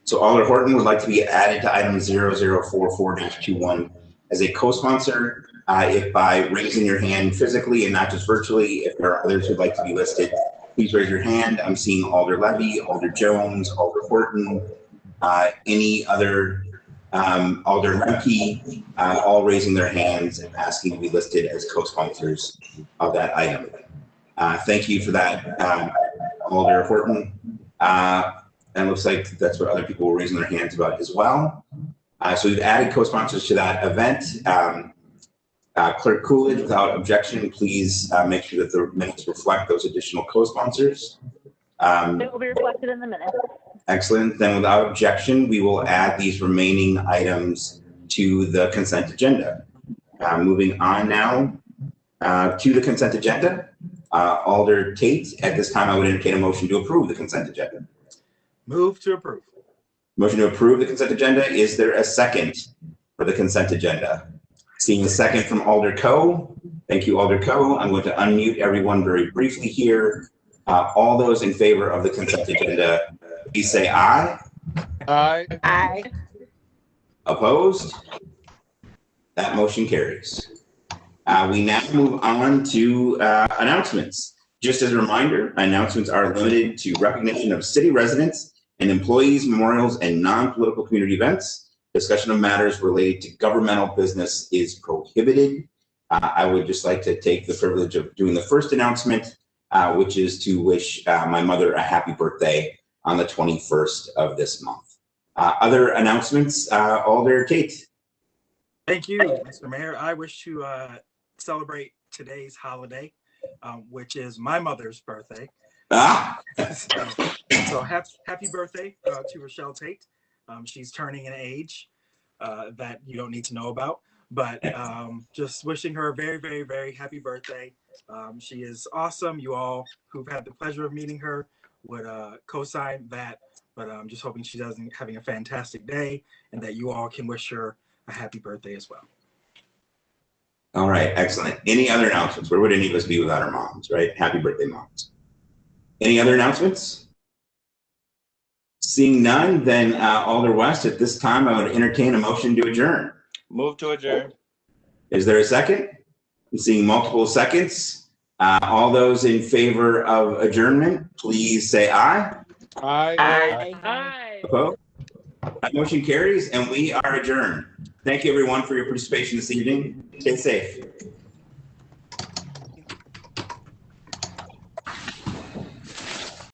S1: So Alder Horton would like to be added to item 0044-21 as a co-sponsor. If by raising your hand physically and not just virtually, if there are others who'd like to be listed, please raise your hand. I'm seeing Alder Levy, Alder Jones, Alder Horton, any other Alder Lemke, all raising their hands and asking to be listed as co-sponsors of that item. Thank you for that, Alder Horton. And it looks like that's what other people were raising their hands about as well. So we've added co-sponsors to that event. Clerk Coolidge, without objection, please make sure that the minutes reflect those additional co-sponsors.
S12: It will be reflected in the minutes.
S1: Excellent. Then without objection, we will add these remaining items to the consent agenda. Moving on now to the consent agenda. Alder Tate, at this time I would entertain a motion to approve the consent agenda.
S13: Move to approve.
S1: Motion to approve the consent agenda. Is there a second for the consent agenda? Seeing a second from Alder Coe. Thank you, Alder Coe. I'm going to unmute everyone very briefly here. All those in favor of the consent agenda, please say aye.
S15: Aye.
S14: Aye.
S1: Opposed? That motion carries. We now move on to announcements. Just as a reminder, announcements are limited to recognition of city residents and employees, memorials, and non-political community events. Discussion of matters related to governmental business is prohibited. I would just like to take the privilege of doing the first announcement, which is to wish my mother a happy birthday on the 21st of this month. Other announcements, Alder Tate.
S13: Thank you, Mr. Mayor. I wish to celebrate today's holiday, which is my mother's birthday. So happy birthday to Rochelle Tate. She's turning an age that you don't need to know about. But just wishing her a very, very, very happy birthday. She is awesome. You all who've had the pleasure of meeting her would co-sign that. But I'm just hoping she doesn't having a fantastic day, and that you all can wish her a happy birthday as well.
S1: All right, excellent. Any other announcements? Where would any of us be without our moms, right? Happy birthday, moms. Any other announcements? Seeing none, then Alder West, at this time, I would entertain a motion to adjourn.
S16: Move to adjourn.
S1: Is there a second? I'm seeing multiple seconds. All those in favor of adjournment, please say aye.
S15: Aye.
S3: Aye.
S1: Opposed? That motion carries, and we are adjourned. Thank you, everyone, for your participation this evening. Stay safe.